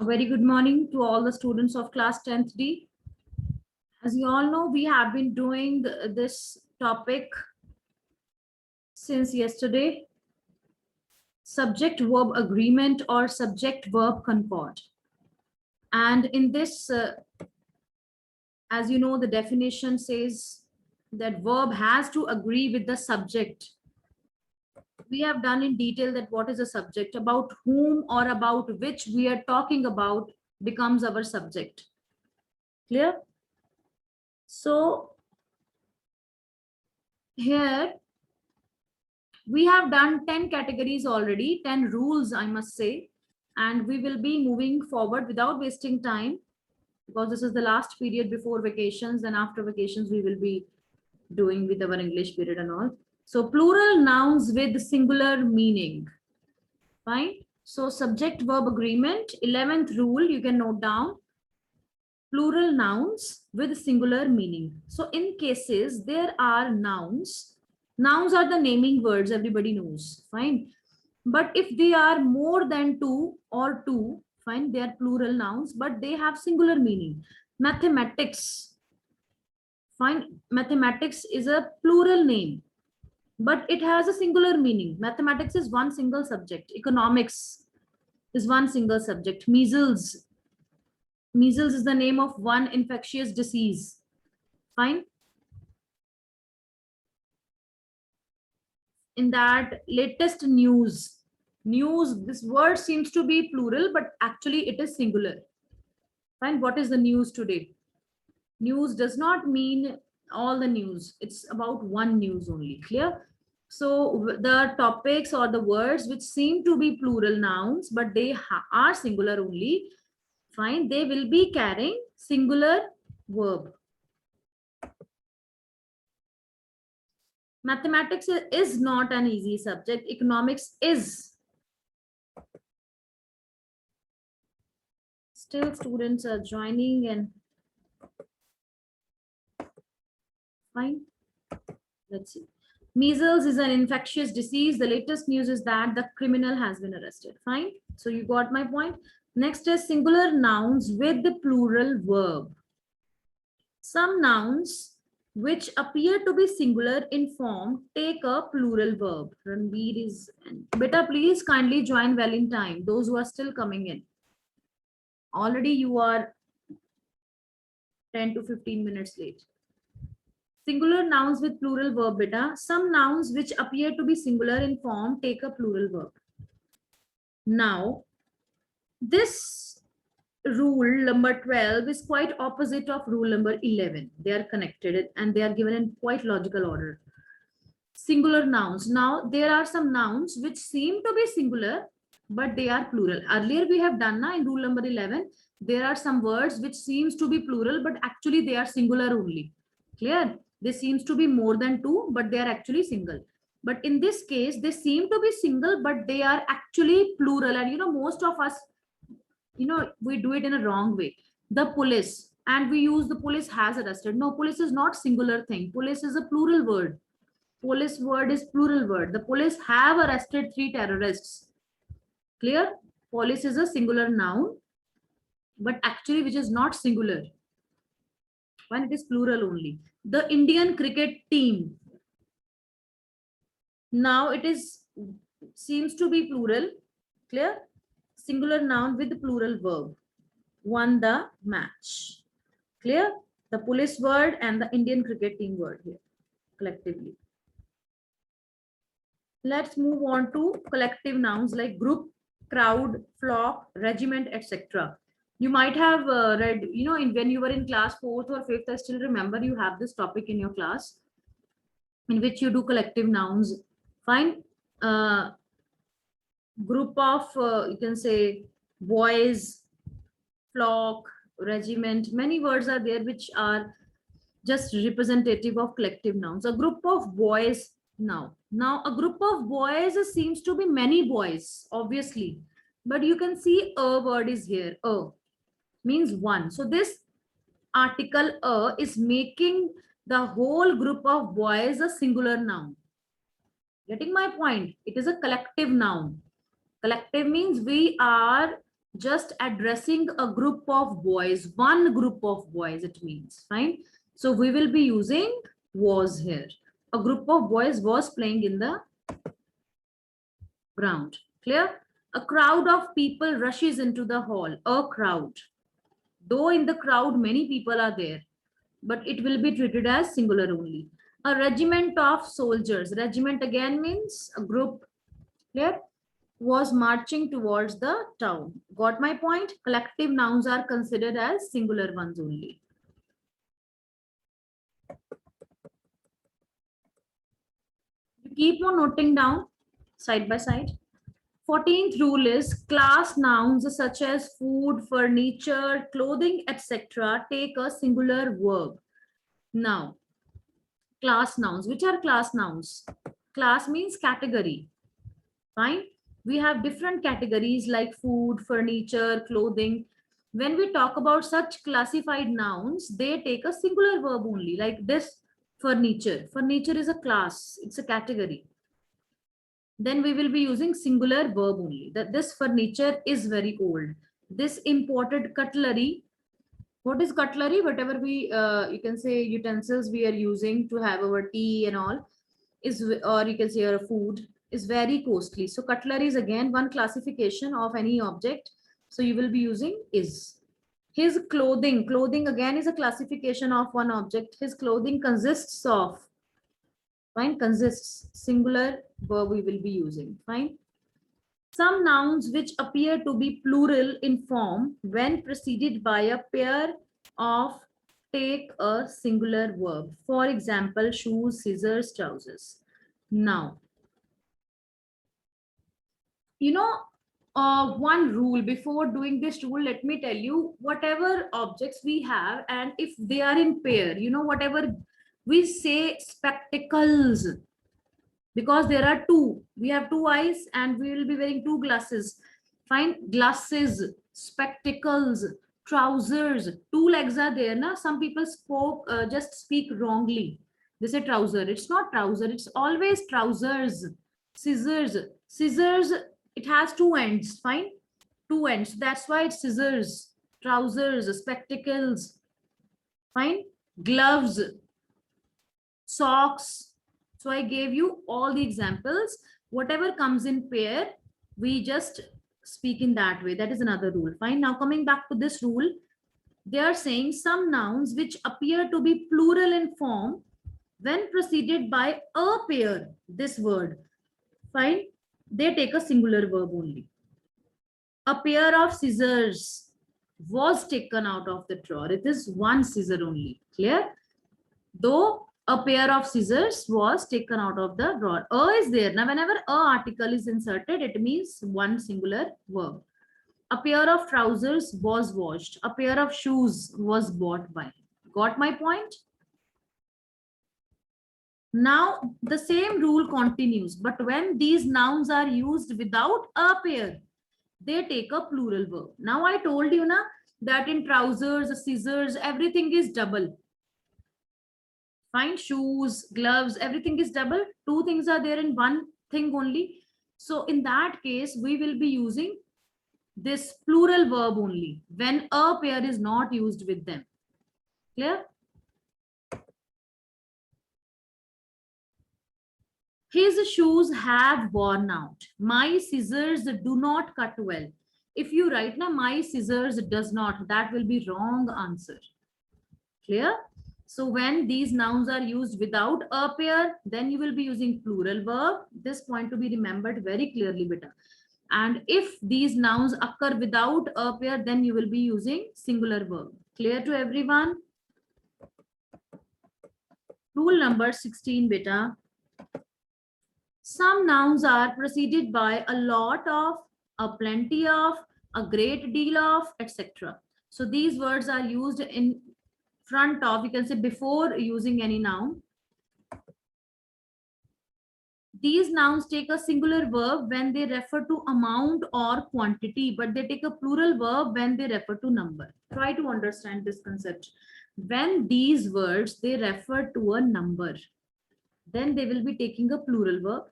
A very good morning to all the students of class 10th D. As you all know, we have been doing this topic since yesterday, subject verb agreement or subject verb concord. And in this, as you know, the definition says that verb has to agree with the subject. We have done in detail that what is a subject, about whom or about which we are talking about becomes our subject. Clear? So here we have done 10 categories already, 10 rules, I must say, and we will be moving forward without wasting time because this is the last period before vacations, and after vacations we will be doing with our English period and all. So plural nouns with singular meaning. Fine. So subject verb agreement, 11th rule, you can note down plural nouns with singular meaning. So in cases there are nouns are the naming words, everybody knows, fine. But if they are more than two or two, fine, they are plural nouns, but they have singular meaning. Mathematics, fine, mathematics is a plural name, but it has a singular meaning. Mathematics is one single subject. Economics is one single subject. Measles is the name of one infectious disease. Fine. In that latest news, this word seems to be plural, but actually it is singular. Fine. What is the news today? News does not mean all the news. It's about one news only. Clear? So the topics or the words which seem to be plural nouns, but they are singular only, fine, they will be carrying singular verb. Mathematics is not an easy subject. Economics is. Still students are joining and fine. Let's see. Measles is an infectious disease. The latest news is that the criminal has been arrested. Fine. So you got my point. Next is singular nouns with the plural verb. Some nouns which appear to be singular in form take a plural verb. Ranveer is, beta, please kindly join well in time. Those who are still coming in. Already you are 10 to 15 minutes late. Singular nouns with plural verb, beta. Some nouns which appear to be singular in form take a plural verb. Now, this rule number 12 is quite opposite of rule number 11. They are connected and they are given in quite logical order. Singular nouns. Now, there are some nouns which seem to be singular, but they are plural. Earlier we have done in rule number 11, there are some words which seems to be plural, but actually they are singular only. Clear? They seems to be more than two, but they are actually single. But in this case, they seem to be single, but they are actually plural. And most of us, we do it in a wrong way. The police, and we use the police has arrested. No, police is not singular thing. Police is a plural word. Police word is plural word. The police have arrested 3 terrorists. Clear? Police is a singular noun, but actually which is not singular. When it is plural only. The Indian cricket team. Now it is seems to be plural. Clear? Singular noun with the plural verb. Won the match. Clear? The police word and the Indian cricket team word here collectively. Let's move on to collective nouns like group, crowd, flock, regiment, etc. You might have read, when you were in class 4th or 5th, I still remember you have this topic in your class in which you do collective nouns. Fine. Group of, you can say, boys, flock, regiment. Many words are there which are just representative of collective nouns. A group of boys. Now a group of boys seems to be many boys, obviously, but you can see a word is here. A means one. So this article a is making the whole group of boys a singular noun. Getting my point? It is a collective noun. Collective means we are just addressing a group of boys, one group of boys, it means, fine. So we will be using was here. A group of boys was playing in the ground. Clear? A crowd of people rushes into the hall. A crowd. Though in the crowd many people are there, but it will be treated as singular only. A regiment of soldiers. Regiment again means a group. Clear? Was marching towards the town. Got my point? Collective nouns are considered as singular ones only. You keep on noting down side by side. 14th rule is class nouns such as food, furniture, clothing, etc. take a singular verb. Now, class nouns. Which are class nouns? Class means category. Fine. We have different categories like food, furniture, clothing. When we talk about such classified nouns, they take a singular verb only, like this furniture. Furniture is a class, it's a category. Then we will be using singular verb only. That this furniture is very old. This imported cutlery. What is cutlery? Whatever we, you can say utensils we are using to have our tea and all is, or you can say our food is very costly. So cutlery is again one classification of any object. So you will be using is. His clothing. Clothing again is a classification of one object. His clothing consists of. Fine, consists, singular verb we will be using. Fine. Some nouns which appear to be plural in form when preceded by a pair of take a singular verb. For example, shoes, scissors, trousers. Now, you know, one rule before doing this rule, let me tell you, whatever objects we have, and if they are in pair, you know, whatever we say spectacles, because there are two, we have two eyes and we will be wearing two glasses. Fine, glasses, spectacles, trousers, two legs are there. Now, some people just speak wrongly. They say trouser. It's not trouser. It's always trousers. Scissors. Scissors, it has two ends. Fine, two ends. That's why it's scissors. Trousers, spectacles. Fine, gloves, socks. So I gave you all the examples. Whatever comes in pair, we just speak in that way. That is another rule. Fine. Now coming back to this rule, they are saying some nouns which appear to be plural in form when preceded by a pair, this word. Fine. They take a singular verb only. A pair of scissors was taken out of the drawer. It is one scissor only. Clear? Though a pair of scissors was taken out of the drawer. A is there. Now, whenever a article is inserted, it means one singular verb. A pair of trousers was washed. A pair of shoes was bought by. Got my point? Now, the same rule continues, but when these nouns are used without a pair, they take a plural verb. Now, I told you na, that in trousers, scissors, everything is double. Fine, shoes, gloves, everything is double. Two things are there in one thing only. So in that case, we will be using this plural verb only when a pair is not used with them. Clear? His shoes have worn out. My scissors do not cut well. If you write now, my scissors does not, that will be wrong answer. Clear? So when these nouns are used without a pair, then you will be using plural verb. This point to be remembered very clearly, beta. And if these nouns occur without a pair, then you will be using singular verb. Clear to everyone? Rule number 16, beta. Some nouns are preceded by a lot of, a plenty of, a great deal of, etc. So these words are used in front of, you can say before using any noun. These nouns take a singular verb when they refer to amount or quantity, but they take a plural verb when they refer to number. Try to understand this concept. When these words, they refer to a number, then they will be taking a plural verb.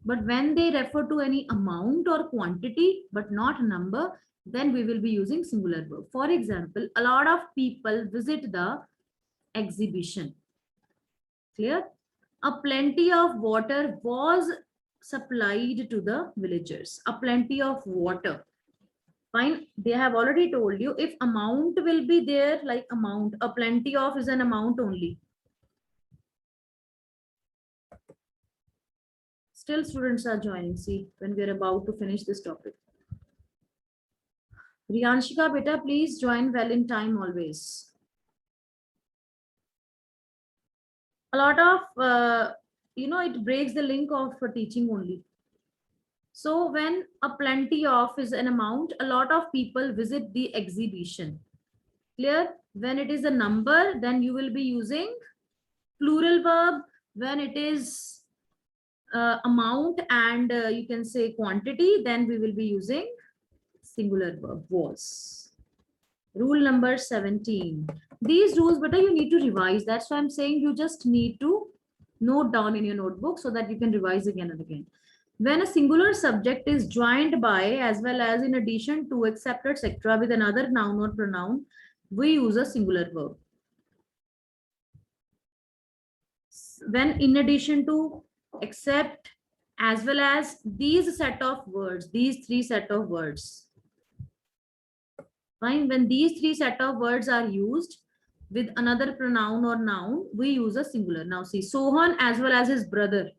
But when they refer to any amount or quantity, but not number, then we will be using singular verb. For example, a lot of people visit the exhibition. Clear? A plenty of water was supplied to the villagers. A plenty of water. Fine. They have already told you if amount will be there, like amount, a plenty of is an amount only. Still students are joining. See, when we are about to finish this topic. Riyanshika, beta, please join well in time always. A lot of, it breaks the link of teaching only. So when a plenty of is an amount, a lot of people visit the exhibition. Clear? When it is a number, then you will be using plural verb. When it is amount and you can say quantity, then we will be using singular verb, was. Rule number 17. These rules, but you need to revise. That's why I'm saying you just need to note down in your notebook so that you can revise again and again. When a singular subject is joined by, as well as in addition to, except, etc., with another noun or pronoun, we use a singular verb. When in addition to, except, as well as these set of words, these three set of words. Fine. When these three set of words are used with another pronoun or noun, we use a singular. Now see, Sohan as well as his brother.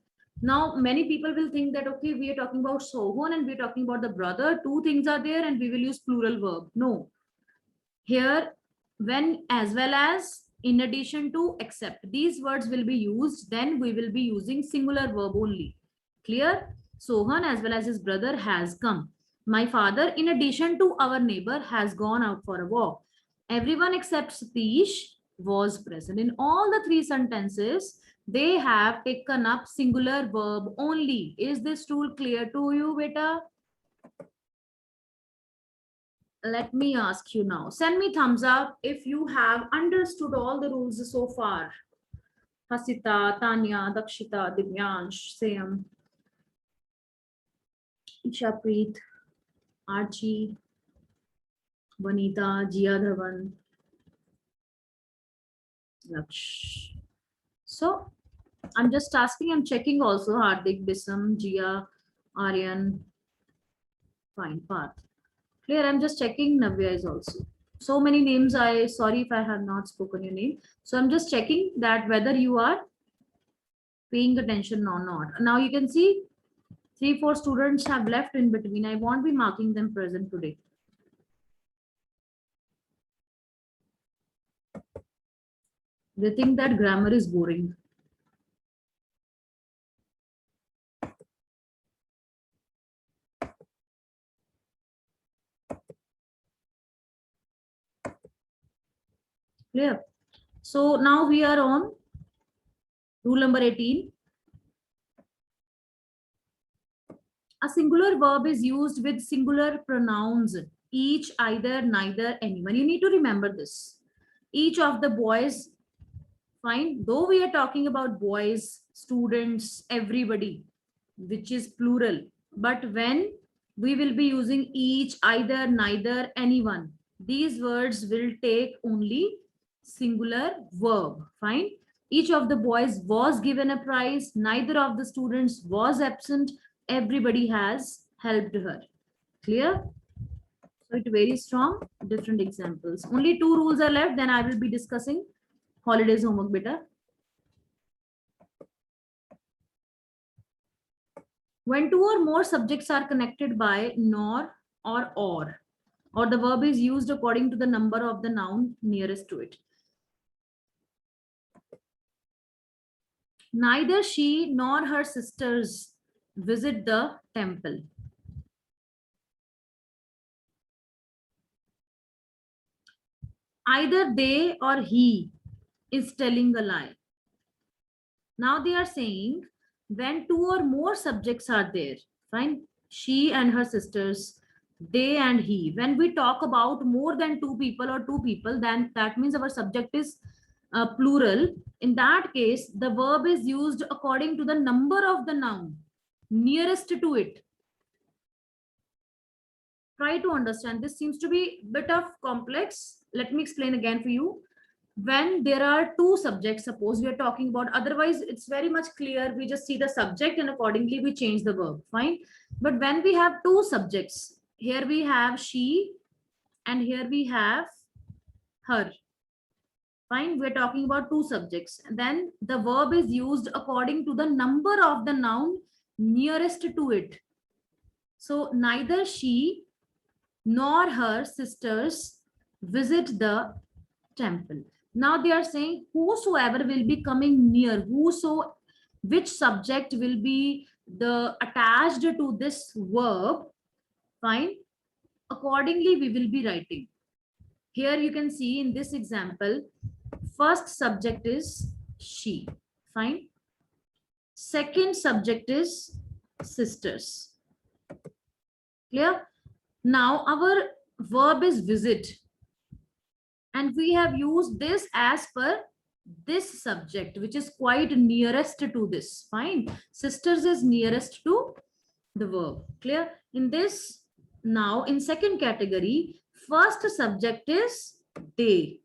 Now many people will think that, okay, we are talking about Sohan and we're talking about the brother. Two things are there and we will use plural verb. No. Here, when, as well as, in addition to, except, these words will be used, then we will be using singular verb only. Clear? Sohan as well as his brother has come. My father, in addition to our neighbor, has gone out for a walk. Everyone except Satish was present. In all the three sentences, they have taken up singular verb only. Is this rule clear to you, beta? Let me ask you now. Send me thumbs up if you have understood all the rules so far. Hasita, Tanya, Dakshita, Divyansh, Sam, Ishapreet, Archie, Vanita, Jia Dhawan, Laksh. So I'm just asking, I'm checking also Hardik, Bisam, Jia, Aryan, fine, Path. Clear, I'm just checking Navya is also. So many names, sorry if I have not spoken your name. So I'm just checking that whether you are paying attention or not. Now you can see 3-4 students have left in between. I won't be marking them present today. They think that grammar is boring. Clear? So now we are on rule number 18. A singular verb is used with singular pronouns, each, either, neither, anyone. You need to remember this. Each of the boys, fine, though we are talking about boys, students, everybody, which is plural, but when we will be using each, either, neither, anyone, these words will take only singular verb. Fine. Each of the boys was given a prize, neither of the students was absent, everybody has helped her. Clear? So it varies from different examples. Only 2 rules are left, then I will be discussing holidays homework beta. When 2 or more subjects are connected by nor or the verb is used according to the number of the noun nearest to it. Neither she nor her sisters visit the temple. Either they or he is telling a lie. Now they are saying when 2 or more subjects are there, fine, she and her sisters, they and he. When we talk about more than 2 people or 2 people, then that means our subject is plural. In that case, the verb is used according to the number of the noun. nearest to it. Try to understand. This seems to be a bit of complex. Let me explain again for you. When there are two subjects, suppose we are talking about, otherwise it's very much clear. We just see the subject and accordingly we change the verb. Fine. But when we have two subjects, here we have she and here we have her. Fine. We're talking about two subjects. And then the verb is used according to the number of the noun nearest to it. So neither she nor her sisters visit the temple. Now they are saying whosoever will be coming near, which subject will be the attached to this verb. Fine. Accordingly, we will be writing. Here you can see in this example, first subject is she. Fine. Second subject is sisters. Clear? Now our verb is visit. And we have used this as per this subject, which is quite nearest to this. Fine. Sisters is nearest to the verb. Clear? In this, now in second category, first subject is they.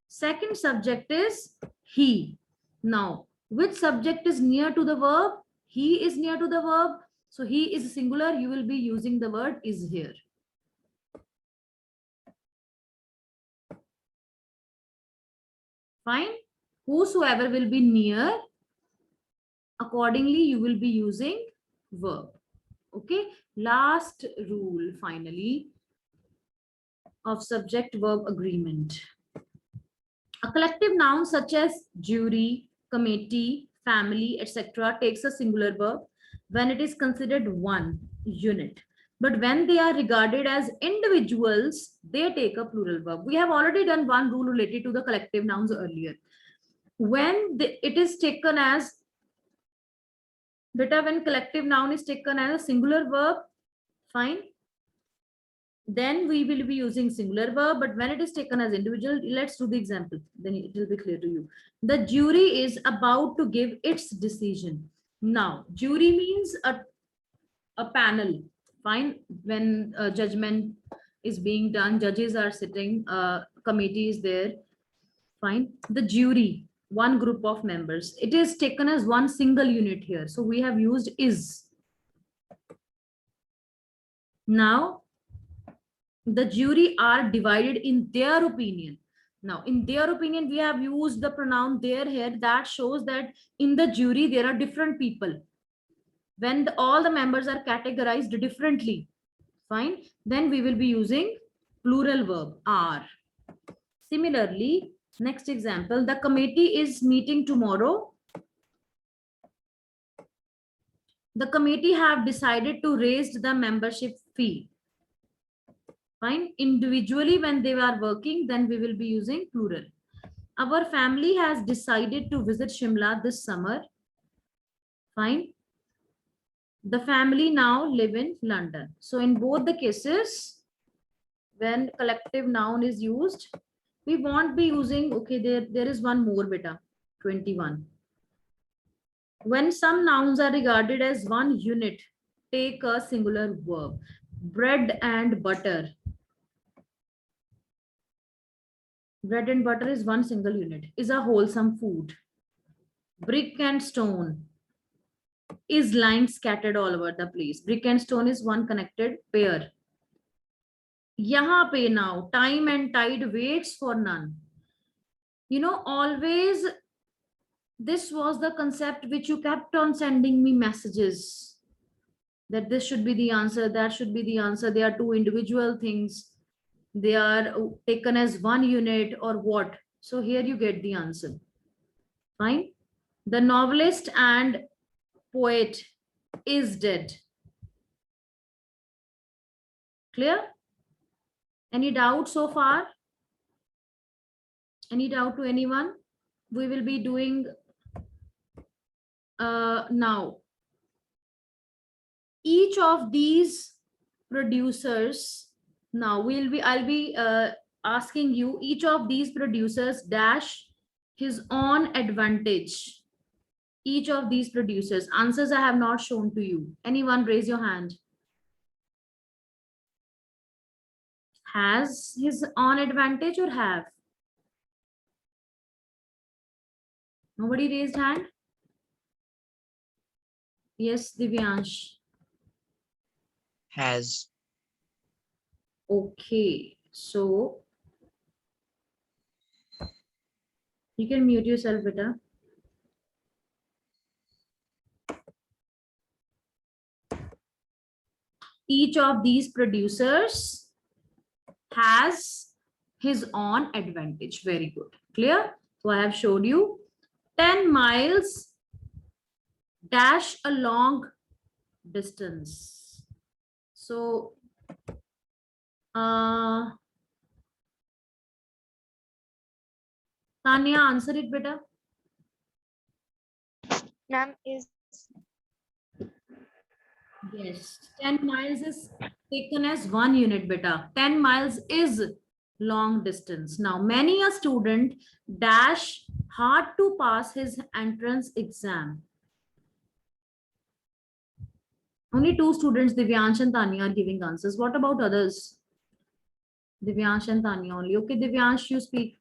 Second subject is he. Now, which subject is near to the verb? He is near to the verb. So he is singular. You will be using the word is here. Fine. Whosoever will be near, accordingly you will be using verb. Okay. Last rule finally of subject verb agreement. A collective noun such as jury, committee, family, etc. takes a singular verb when it is considered one unit. But when they are regarded as individuals, they take a plural verb. We have already done one rule related to the collective nouns earlier. When it is taken as, when collective noun is taken as a singular verb, fine, then we will be using singular verb. But when it is taken as individual, let's do the example, then it will be clear to you. The jury is about to give its decision. Now, jury means a panel. Fine. When judgment is being done, judges are sitting, committee is there. Fine. The jury, one group of members. It is taken as one single unit here. So we have used is. Now, the jury are divided in their opinion. Now, in their opinion, we have used the pronoun their here. That shows that in the jury, there are different people. When all the members are categorized differently, fine, then we will be using plural verb are. Similarly, next example, the committee is meeting tomorrow. The committee have decided to raise the membership fee. Fine. Individually, when they are working, then we will be using plural. Our family has decided to visit Shimla this summer. Fine. The family now live in London. So in both the cases, when collective noun is used, we won't be using, okay, there is one more beta, 21. When some nouns are regarded as one unit, take a singular verb. Bread and butter. Bread and butter is one single unit, is a wholesome food. Brick and stone is lying scattered all over the place. Brick and stone is one connected pair. Yahan pe now, time and tide waits for none. You know, always this was the concept which you kept on sending me messages that this should be the answer, that should be the answer. They are two individual things. They are taken as one unit or what. So here you get the answer. Fine. The novelist and poet is dead. Clear? Any doubt so far? Any doubt to anyone? We will be doing now. Each of these producers, now I'll be asking you, each of these producers dash his own advantage. each of these producers. Answers I have not shown to you. Anyone raise your hand. Has his own advantage or have? Nobody raised hand? Yes, Divyansh. Has. Okay, so you can mute yourself, beta. Each of these producers has his own advantage. Very good. Clear? So I have showed you 10 miles dash a long distance. So, Tanya, answer it, beta. Ma'am, is Yes, 10 miles is taken as 1 unit, beta. 10 miles is long distance. Now, many a student dash hard to pass his entrance exam. Only 2 students, Divyansh and Tanya, are giving answers. What about others? Divyansh and Tanya only. Okay, Divyansh, you speak.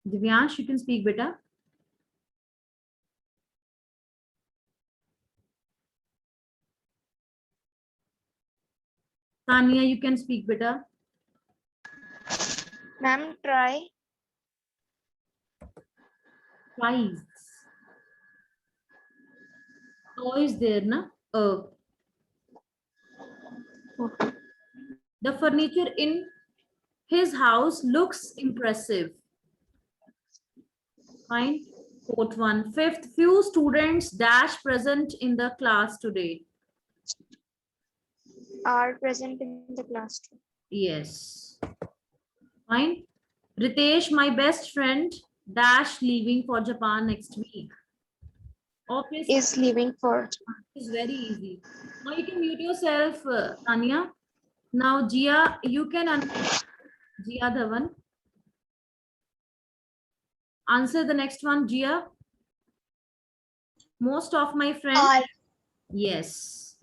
Divyansh, you can speak, beta. Tanya, you can speak, beta. ma'am, try. Twice. Oh, is there, na? The furniture in his house looks impressive. Fine. Quote 1. Fifth, few students dash present in the class today. Are present in the classroom. Yes. Fine. Ritesh, my best friend, dash leaving for Japan next week. Obviously, Is leaving for. it's very easy. Now you can mute yourself, Tanya. Now, Jia, you can Jia Dhawan. Answer the next one, Jia. Most of my friends. Are. Yes.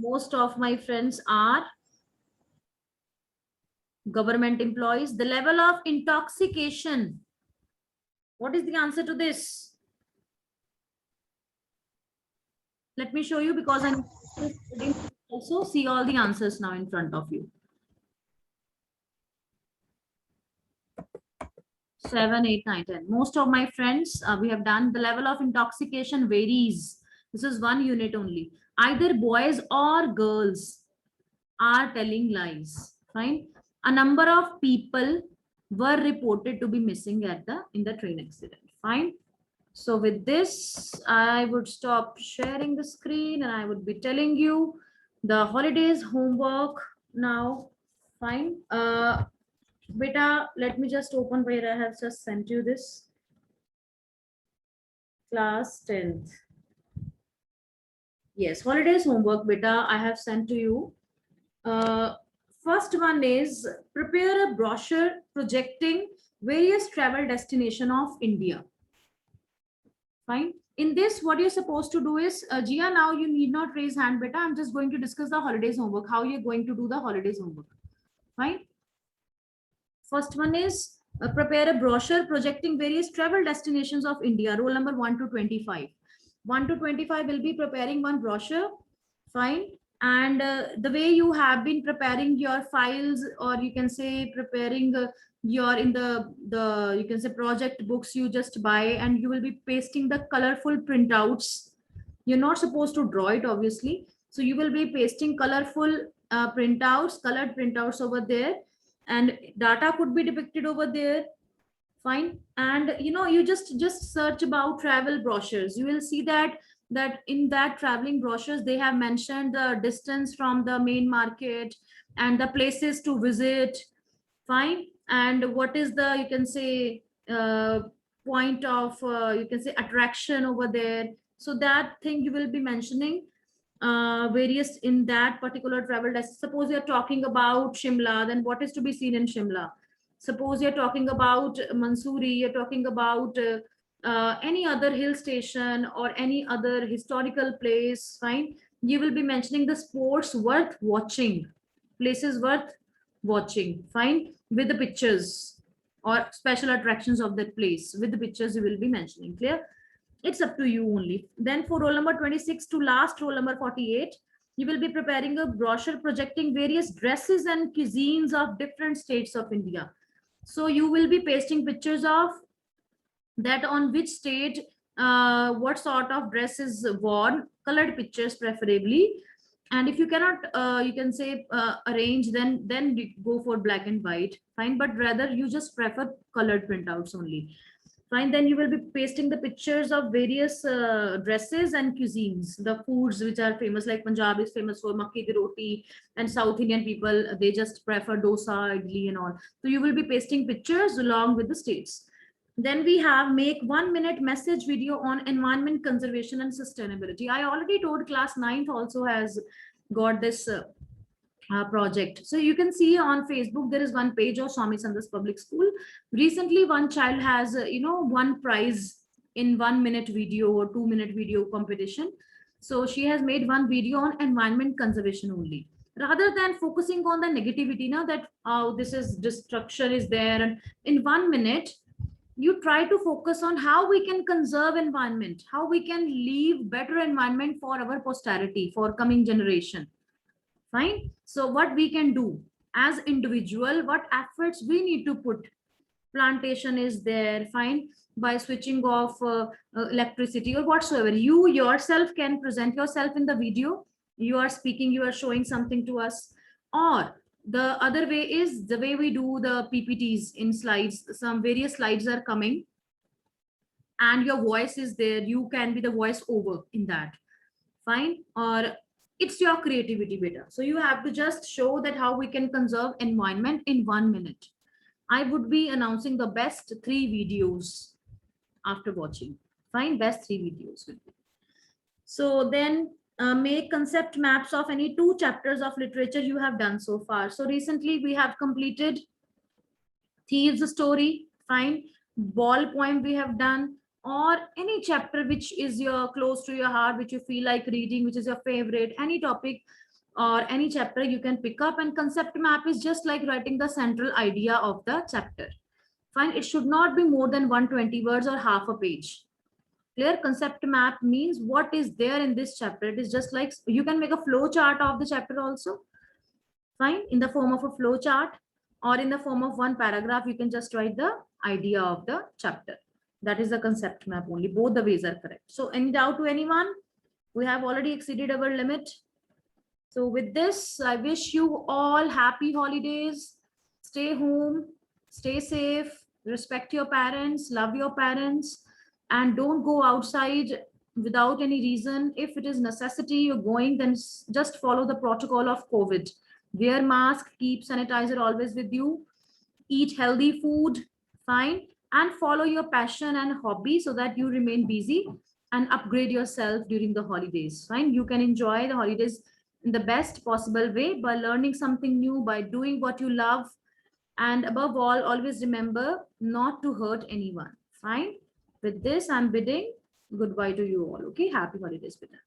Most of my friends are government employees. The level of intoxication. What is the answer to this? Let me show you because I'm also see all the answers now in front of you. 7, 8, 9, 10. Most of my friends, we have done. The level of intoxication varies. This is 1 unit only. Either boys or girls are telling lies. Fine. A number of people were reported to be missing in the train accident. Fine. So with this, I would stop sharing the screen and I would be telling you the holidays homework now. Fine. Beta, let me just open where I have just sent you this. Class 10th. Yes, holidays homework, beta, I have sent to you. First one is prepare a brochure projecting various travel destination of India. Fine. In this, what you're supposed to do is, Gia, now you need not raise hand, beta. I'm just going to discuss the holidays homework, how you're going to do the holidays homework. Fine. First one is prepare a brochure projecting various travel destinations of India, roll number 1 to 25. 1 to 25 will be preparing one brochure. Fine. And the way you have been preparing your files, or you can say preparing your in the you can say project books you just buy, and you will be pasting the colorful printouts. You're not supposed to draw it, obviously. So you will be pasting colorful printouts, colored printouts over there, and data could be depicted over there. Fine. And you just search about travel brochures. You will see that in that traveling brochures they have mentioned the distance from the main market and the places to visit. Fine. And what is the, you can say, point of you can say attraction over there. So that thing you will be mentioning. various in that particular travel destination. Suppose you're talking about Shimla, then what is to be seen in Shimla? Suppose you're talking about Mansoori, you're talking about any other hill station or any other historical place, fine. You will be mentioning the sports worth watching, places worth watching, fine, with the pictures or special attractions of that place. With the pictures you will be mentioning, clear? It's up to you only. Then for roll number 26 to last roll number 48, you will be preparing a brochure projecting various dresses and cuisines of different states of India. So you will be pasting pictures of that on which state, what sort of dress is worn, colored pictures preferably. And if you cannot, you can say arrange, then you go for black and white, fine. But rather you just prefer colored printouts only. Fine, then you will be pasting the pictures of various dresses and cuisines, the foods which are famous, like Punjab is famous for makki di roti, and South Indian people, they just prefer dosa, idli, and all. So you will be pasting pictures along with the states. Then we have make 1 minute message video on environment conservation and sustainability. I already told class 9th also has got this project. So you can see on Facebook, there is one page of Swami Sandas Public School. Recently, one child has, won prize in 1 minute video or 2 minute video competition. So she has made one video on environment conservation only. Rather than focusing on the negativity, now that this is destruction is there, and in 1 minute, you try to focus on how we can conserve environment, how we can leave better environment for our posterity, for coming generation. Fine. So what we can do as individual, what efforts we need to put. Plantation is there, fine, by switching off electricity or whatsoever. You yourself can present yourself in the video. You are speaking, you are showing something to us. Or the other way is the way we do the PPTs in slides. Some various slides are coming and your voice is there. You can be the voice over in that. Fine. Or it's your creativity beta. So you have to just show that how we can conserve environment in 1 minute. I would be announcing the best 3 videos after watching. Fine, best 3 videos will be. So then make concept maps of any 2 chapters of literature you have done so far. So recently we have completed Thieves Story, fine. Ball Poem we have done, or any chapter which is your close to your heart, which you feel like reading, which is your favorite, any topic or any chapter you can pick up. And concept map is just like writing the central idea of the chapter. Fine, it should not be more than 120 words or half a page. Clear? Concept map means what is there in this chapter. It is just like you can make a flow chart of the chapter also. Fine, in the form of a flow chart, or in the form of one paragraph, you can just write the idea of the chapter. That is the concept map only. Both the ways are correct. So any doubt to anyone? We have already exceeded our limit. So with this, I wish you all happy holidays. Stay home, stay safe, respect your parents, love your parents, and don't go outside without any reason. If it is necessity you're going, then just follow the protocol of COVID. Wear mask, keep sanitizer always with you, eat healthy food, fine, and follow your passion and hobby so that you remain busy and upgrade yourself during the holidays. Fine, you can enjoy the holidays in the best possible way by learning something new, by doing what you love, and above all, always remember not to hurt anyone. Fine, with this I'm bidding goodbye to you all. Okay, happy holidays, Peter.